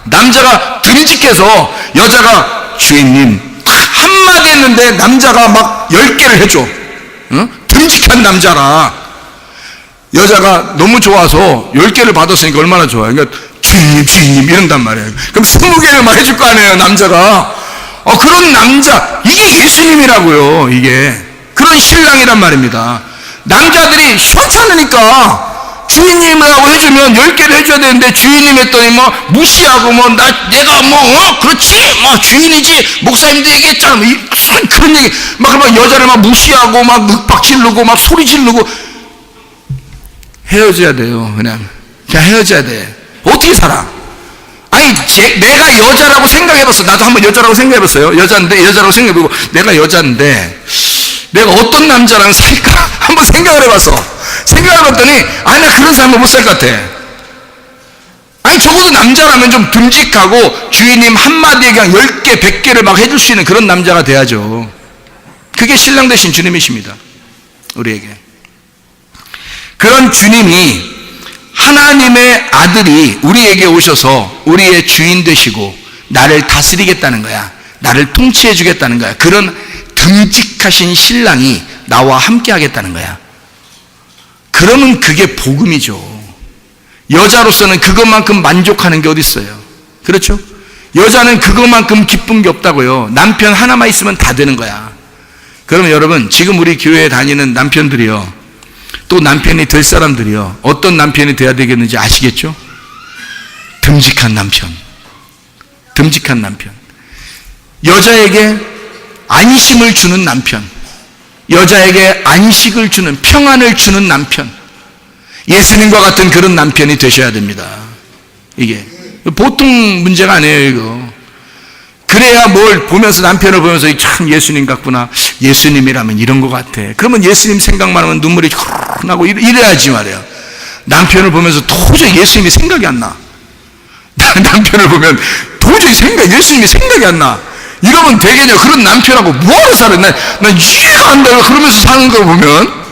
남자가 듬직해서 여자가 주인님 한마디 했는데 남자가 막 10개를 해줘. 응? 듬직한 남자라. 여자가 너무 좋아서 10개를 받았으니까 얼마나 좋아요. 그러니까 주인님 이런단 말이에요. 그럼 20개를 막 해줄 거 아니에요, 남자가. 그런 남자, 이게 예수님이라고요. 이게 그런 신랑이란 말입니다. 남자들이 시원찮으니까 주인님이라고 해주면 10개를 해줘야 되는데, 주인님 했더니 뭐 무시하고 내가 그렇지 주인이지 목사님도 얘기했잖아 그런 얘기 그러면 여자를 막 무시하고 막 윽박 지르고 막 소리 지르고. 헤어져야 돼요. 그냥 헤어져야 돼. 어떻게 살아? 내가 여자라고 생각해봤어. 나도 한번 여자라고 생각해봤어요. 여자라고 생각해보고 내가 여자인데 내가 어떤 남자랑 살까 한번 생각을 해봤어. 생각해봤더니 나 그런 사람은 못 살 것 같아. 적어도 남자라면 좀 듬직하고 주인님 한마디에 그냥 10개 100개를 막 해줄 수 있는 그런 남자가 돼야죠. 그게 신랑 되신 주님이십니다, 우리에게. 그런 주님이, 하나님의 아들이 우리에게 오셔서 우리의 주인 되시고 나를 다스리겠다는 거야. 나를 통치해 주겠다는 거야. 그런 듬직하신 신랑이 나와 함께 하겠다는 거야. 그러면 그게 복음이죠. 여자로서는 그것만큼 만족하는 게 어디 있어요? 그렇죠? 여자는 그것만큼 기쁜 게 없다고요. 남편 하나만 있으면 다 되는 거야. 그러면 여러분, 지금 우리 교회에 다니는 남편들이요, 또 남편이 될 사람들이요, 어떤 남편이 돼야 되겠는지 아시겠죠? 듬직한 남편. 듬직한 남편. 여자에게 안심을 주는 남편. 여자에게 안식을 주는, 평안을 주는 남편. 예수님과 같은 그런 남편이 되셔야 됩니다. 이게 보통 문제가 아니에요, 이거. 그래야 뭘 보면서, 남편을 보면서 참 예수님 같구나, 예수님이라면 이런 것 같아, 그러면 예수님 생각만 하면 눈물이 나고 이래야지 말이야. 남편을 보면서 도저히 예수님이 생각이 안 나. 남편을 보면 도저히 예수님이 생각이 안 나. 이러면 되겠냐? 그런 남편하고 뭐하러 살아? 난 이해가 안 돼요. 그러면서 사는 거 보면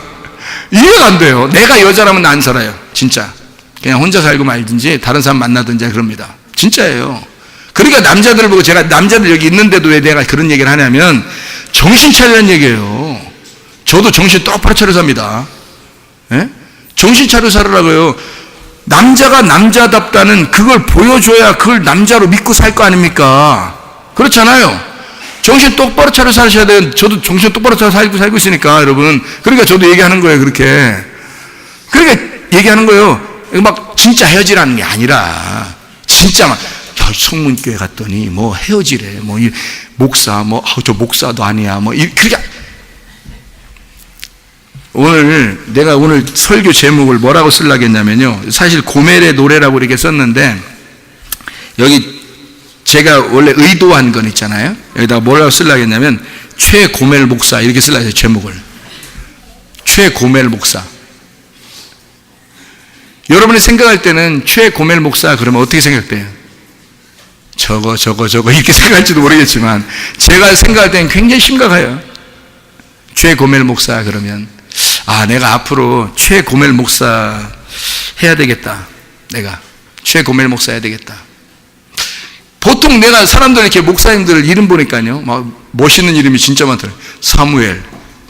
이해가 안 돼요. 내가 여자라면 안 살아요, 진짜. 그냥 혼자 살고 말든지 다른 사람 만나든지 그럽니다. 진짜예요. 그러니까 남자들을 보고, 제가 남자들 여기 있는데도 왜 내가 그런 얘기를 하냐면, 정신 차리라는 얘기예요. 저도 정신 똑바로 차려 삽니다. 예? 정신 차려 살으라고요. 남자가 남자답다는 그걸 보여줘야 그걸 남자로 믿고 살 거 아닙니까? 그렇잖아요. 정신 똑바로 차려 사셔야 돼요. 저도 정신 똑바로 차려 살고 있으니까, 여러분. 그러니까 저도 얘기하는 거예요, 그렇게. 그러니까 얘기하는 거예요. 막 진짜 헤어지라는 게 아니라, 진짜 막, 성문교회 갔더니 뭐 헤어지래, 뭐 이 목사, 뭐 저 목사도 아니야, 뭐 그렇게. 내가 오늘 설교 제목을 뭐라고 쓰려고 했냐면요, 사실 고멜의 노래라고 이렇게 썼는데, 여기 제가 원래 의도한 건 있잖아요. 여기다가 뭐라고 쓰려고 했냐면, 최고멜 목사 이렇게 쓰려고 했어요, 제목을. 최고멜 목사. 여러분이 생각할 때는 최고멜 목사 그러면 어떻게 생각돼요? 저거 이렇게 생각할지도 모르겠지만, 제가 생각할 때는 굉장히 심각해요. 최고멜 목사 그러면, 내가 앞으로 최고멜 목사 해야 되겠다. 내가 최고멜 목사 해야 되겠다. 보통 내가 사람들 이렇게 목사님들 이름 보니까요, 막 멋있는 이름이 진짜 많더라고요. 사무엘,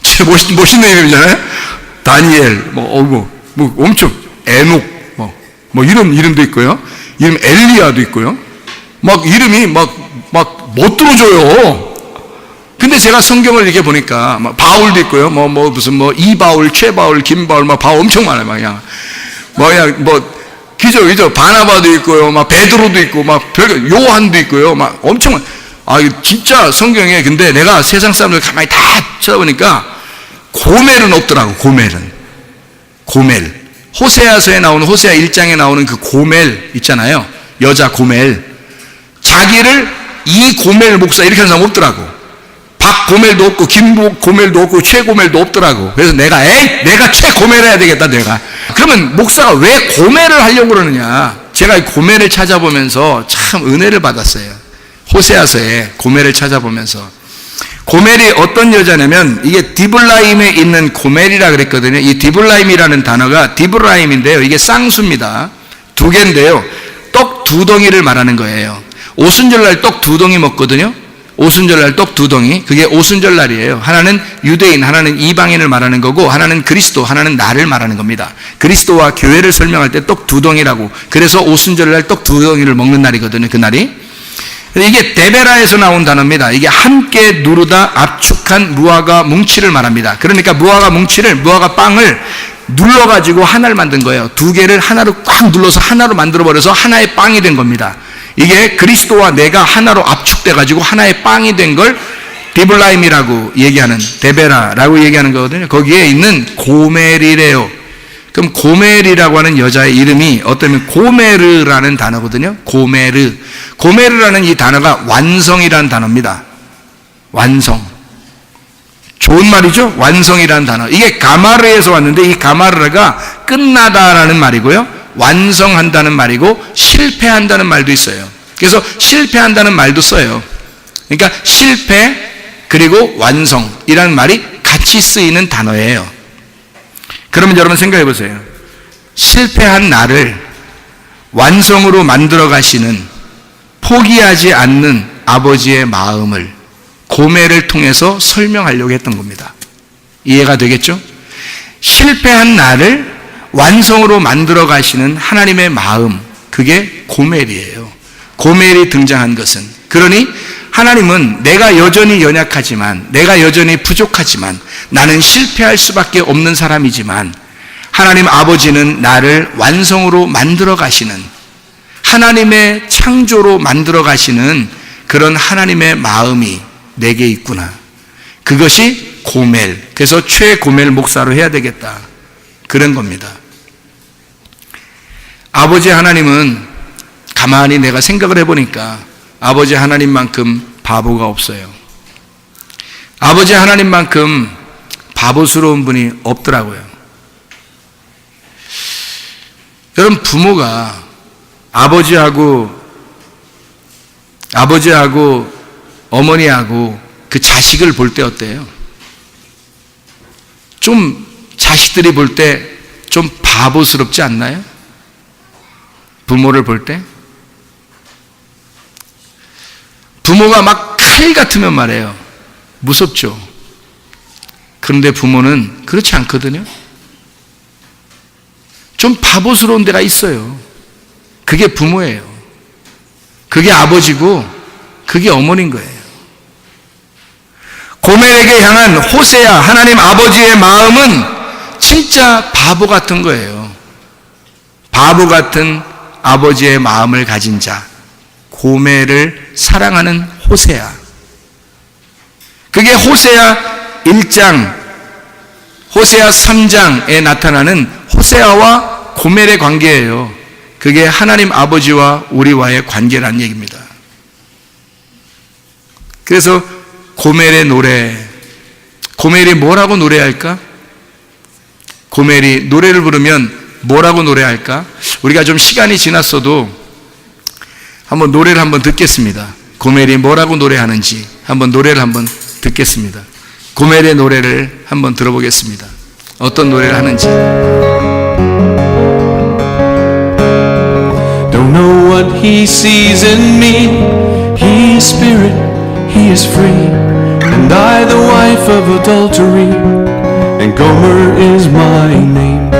진짜 멋있는 이름이잖아요. 다니엘, 뭐 엄청 에녹, 뭐 이런 이름도 있고요. 이름 엘리야도 있고요. 막 이름이 막 못 들어줘요. 근데 제가 성경을 이렇게 보니까 막 바울도 있고요. 무슨 이바울, 최바울, 김바울, 막 바울 엄청 많아요. 기죠. 바나바도 있고요. 막 베드로도 있고, 막 요한도 있고요. 막 엄청 진짜 성경에. 근데 내가 세상 사람들 가만히 다 찾아보니까 고멜은 없더라고. 고멜. 호세아서에 나오는, 호세아 1장에 나오는 그 고멜 있잖아요. 여자 고멜. 자기를 이 고멜 목사 이렇게 하는 사람 없더라고. 박고멜도 없고, 김고멜도 없고, 최고멜도 없더라고. 그래서 내가 최고멜 해야 되겠다, 내가. 그러면 목사가 왜 고멜을 하려고 그러느냐? 제가 고멜을 찾아보면서 참 은혜를 받았어요. 호세아서에 고멜을 찾아보면서. 고멜이 어떤 여자냐면, 이게 디블라임에 있는 고멜이라 그랬거든요. 이 디블라임이라는 단어가 디브라임인데요, 이게 쌍수입니다. 두 개인데요, 떡 두 덩이를 말하는 거예요. 오순절날 떡 두 덩이 먹거든요. 오순절날 떡 두 덩이. 그게 오순절날이에요. 하나는 유대인, 하나는 이방인을 말하는 거고, 하나는 그리스도, 하나는 나를 말하는 겁니다. 그리스도와 교회를 설명할 때 떡 두 덩이라고. 그래서 오순절날 떡 두 덩이를 먹는 날이거든요, 그날이. 이게 데베라에서 나온 단어입니다. 이게 함께 누르다, 압축한 무화과 뭉치를 말합니다. 그러니까 무화과 빵을 눌러가지고 하나를 만든 거예요. 두 개를 하나로 꽉 눌러서 하나로 만들어버려서 하나의 빵이 된 겁니다. 이게 그리스도와 내가 하나로 압축돼가지고 하나의 빵이 된 걸 디블라임이라고 얘기하는, 데베라라고 얘기하는 거거든요. 거기에 있는 고멜이래요. 그럼 고멜이라고 하는 여자의 이름이 어떠면 고메르라는 단어거든요. 고메르라는 이 단어가 완성이라는 단어입니다. 완성. 좋은 말이죠? 완성이라는 단어. 이게 가마르에서 왔는데, 이 가마르가 끝나다라는 말이고요, 완성한다는 말이고, 실패한다는 말도 있어요. 그래서 실패한다는 말도 써요. 그러니까 실패 그리고 완성이라는 말이 같이 쓰이는 단어예요. 그러면 여러분 생각해 보세요. 실패한 나를 완성으로 만들어 가시는, 포기하지 않는 아버지의 마음을 고멜을 통해서 설명하려고 했던 겁니다. 이해가 되겠죠? 실패한 나를 완성으로 만들어 가시는 하나님의 마음, 그게 고멜이에요. 고멜이 등장한 것은, 그러니 하나님은 내가 여전히 연약하지만, 내가 여전히 부족하지만, 나는 실패할 수밖에 없는 사람이지만, 하나님 아버지는 나를 완성으로 만들어 가시는, 하나님의 창조로 만들어 가시는 그런 하나님의 마음이 내게 있구나. 그것이 고멜, 그래서 최고멜 목사로 해야 되겠다, 그런 겁니다. 아버지 하나님은 가만히 내가 생각을 해보니까 아버지 하나님만큼 바보가 없어요. 아버지 하나님만큼 바보스러운 분이 없더라고요. 여러분, 부모가 아버지하고 어머니하고 그 자식을 볼 때 어때요? 좀 자식들이 볼 때 좀 바보스럽지 않나요? 부모를 볼 때? 부모가 막 칼 같으면 말해요. 무섭죠? 그런데 부모는 그렇지 않거든요. 좀 바보스러운 데가 있어요. 그게 부모예요. 그게 아버지고 그게 어머니인 거예요. 고멜에게 향한 호세아 하나님 아버지의 마음은 진짜 바보 같은 거예요. 바보 같은 아버지의 마음을 가진 자, 고멜을 사랑하는 호세아. 그게 호세아 1장, 호세아 3장에 나타나는 호세아와 고멜의 관계예요. 그게 하나님 아버지와 우리와의 관계라는 얘기입니다. 그래서 고멜의 노래, 고멜이 뭐라고 노래할까? 고멜이 노래를 부르면 뭐라고 노래할까? 우리가 좀 시간이 지났어도 한번 노래를 한번 듣겠습니다. 고멜이 뭐라고 노래하는지 한번 노래를 한번 듣겠습니다. 고멜의 노래를 한번 들어보겠습니다. 어떤 노래를 하는지.
Don't know what he sees in me. He is spirit, he is free, and I the wife of adultery, and Gomer is my name.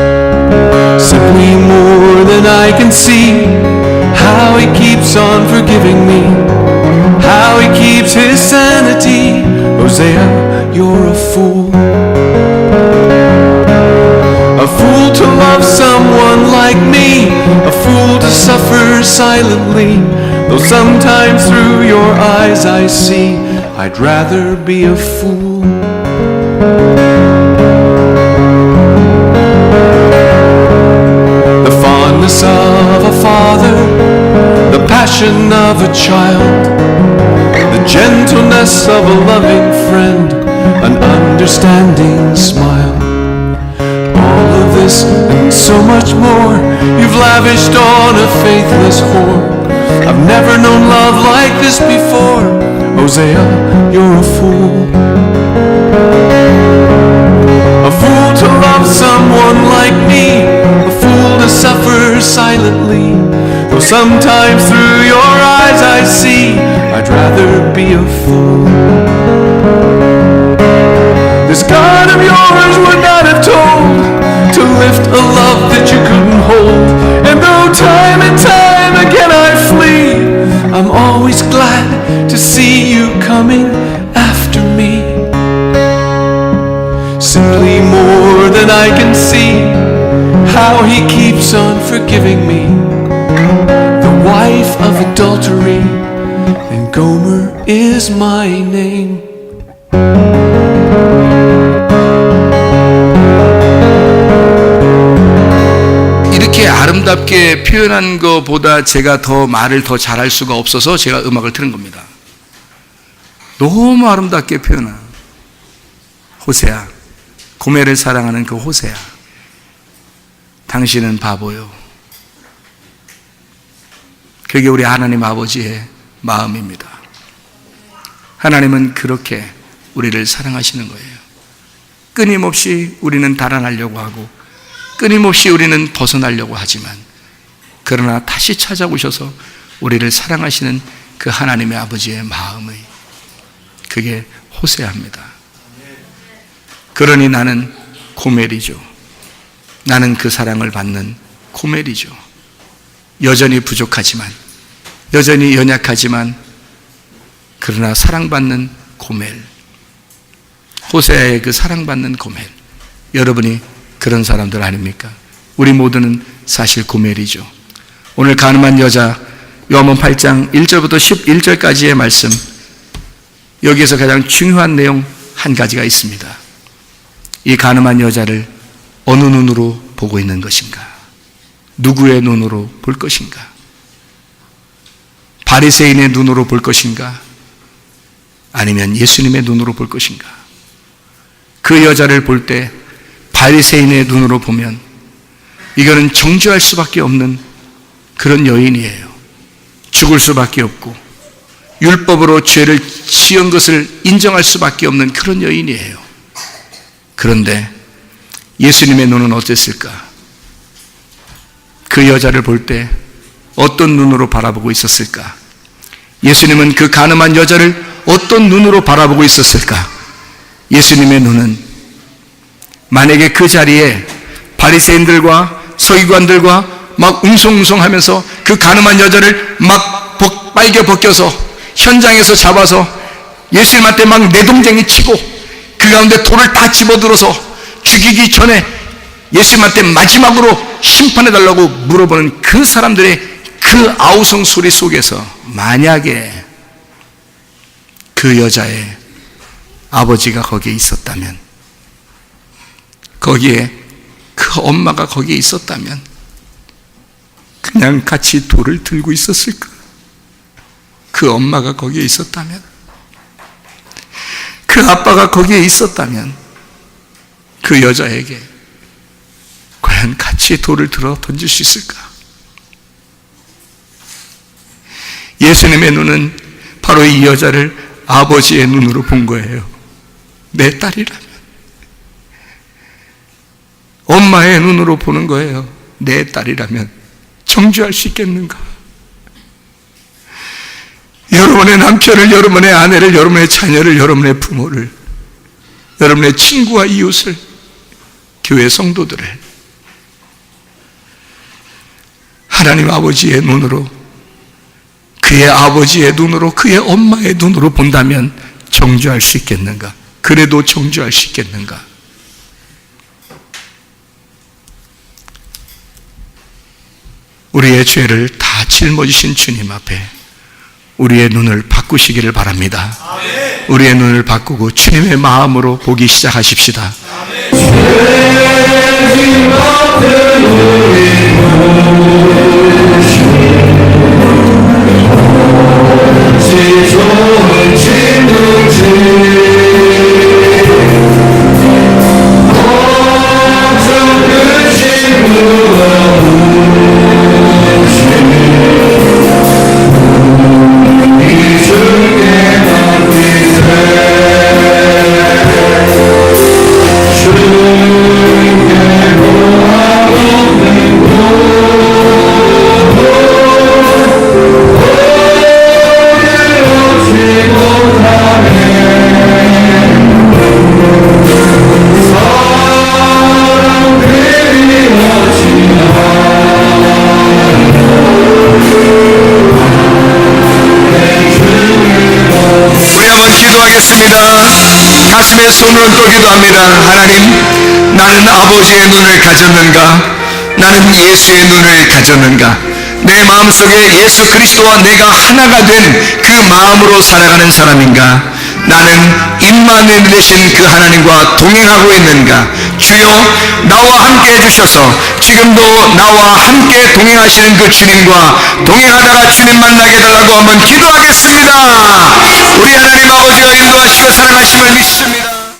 Simply more than I can see, how he keeps on forgiving me, how he keeps his sanity. Hosea, you're a fool to love someone like me, a fool to suffer silently, though sometimes through your eyes I see I'd rather be a fool. The fondness of a father, the passion of a child, the gentleness of a loving friend, an understanding smile. All of this and so much more you've lavished on a faithless whore. I've never known love like this before. Hosea, you're a fool. A fool to love someone like me, a fool to suffer silently, though sometimes through your eyes I see I'd rather be a fool. This God of yours would not have told to lift a love that you couldn't hold. And though time and time again I flee, I'm always glad to see you coming after me. Simply more than I can see, how he keeps on forgiving me. The wife of adultery, and Gomer is my name.
이렇게 아름답게 표현한 것보다 제가 더 말을 더 잘할 수가 없어서 제가 음악을 틀은 겁니다. 너무 아름답게 표현한 호세아, 고멜을 사랑하는 그 호세아, 당신은 바보요. 그게 우리 하나님 아버지의 마음입니다. 하나님은 그렇게 우리를 사랑하시는 거예요. 끊임없이 우리는 달아나려고 하고 끊임없이 우리는 벗어나려고 하지만, 그러나 다시 찾아오셔서 우리를 사랑하시는 그 하나님의 아버지의 마음의, 그게 호세아입니다. 그러니 나는 고멜이죠. 나는 그 사랑을 받는 고멜이죠. 여전히 부족하지만, 여전히 연약하지만, 그러나 사랑받는 고멜, 호세아의 그 사랑받는 고멜, 여러분이 그런 사람들 아닙니까? 우리 모두는 사실 고멜이죠. 오늘 가늠한 여자, 요한복음 8장 1절부터 11절까지의 말씀, 여기에서 가장 중요한 내용 한 가지가 있습니다. 이 가늠한 여자를 어느 눈으로 보고 있는 것인가? 누구의 눈으로 볼 것인가? 바리새인의 눈으로 볼 것인가? 아니면 예수님의 눈으로 볼 것인가? 그 여자를 볼 때 바리새인의 눈으로 보면 이거는 정죄할 수밖에 없는 그런 여인이에요. 죽을 수밖에 없고 율법으로 죄를 지은 것을 인정할 수밖에 없는 그런 여인이에요. 그런데 예수님의 눈은 어땠을까? 그 여자를 볼 때 어떤 눈으로 바라보고 있었을까? 예수님은 그 가늠한 여자를 어떤 눈으로 바라보고 있었을까? 예수님의 눈은 만약에 그 자리에 바리새인들과 서기관들과 막 웅성웅성하면서 그 가늠한 여자를 막 빨개 벗겨서 현장에서 잡아서 예수님한테 막 내동쟁이 치고 그 가운데 돌을 다 집어들어서 죽이기 전에 예수님한테 마지막으로 심판해달라고 물어보는 그 사람들의 그 아우성 소리 속에서 만약에 그 여자의 아버지가 거기에 있었다면, 거기에 그 엄마가 거기에 있었다면 그냥 같이 돌을 들고 있었을까? 그 엄마가 거기에 있었다면, 그 아빠가 거기에 있었다면 그 여자에게 과연 같이 돌을 들어 던질 수 있을까? 예수님의 눈은 바로 이 여자를 아버지의 눈으로 본 거예요. 내 딸이라면. 엄마의 눈으로 보는 거예요. 내 딸이라면 정죄할 수 있겠는가? 여러분의 남편을, 여러분의 아내를, 여러분의 자녀를, 여러분의 부모를, 여러분의 친구와 이웃을, 교회 성도들을 하나님 아버지의 눈으로, 그의 아버지의 눈으로, 그의 엄마의 눈으로 본다면 정죄할 수 있겠는가? 그래도 정죄할 수 있겠는가? 우리의 죄를 다 짊어지신 주님 앞에 우리의 눈을 바꾸시기를 바랍니다. 우리의 눈을 바꾸고 주님의 마음으로 보기 시작하십시다. 가슴에 손을 얹고 기도합니다. 하나님, 나는 아버지의 눈을 가졌는가? 나는 예수의 눈을 가졌는가? 내 마음속에 예수 그리스도와 내가 하나가 된 그 마음으로 살아가는 사람인가? 나는 임마누엘 되신 그 하나님과 동행하고 있는가? 주여, 나와 함께 해주셔서 지금도 나와 함께 동행하시는 그 주님과 동행하다가 주님 만나게 해달라고 한번 기도하겠습니다.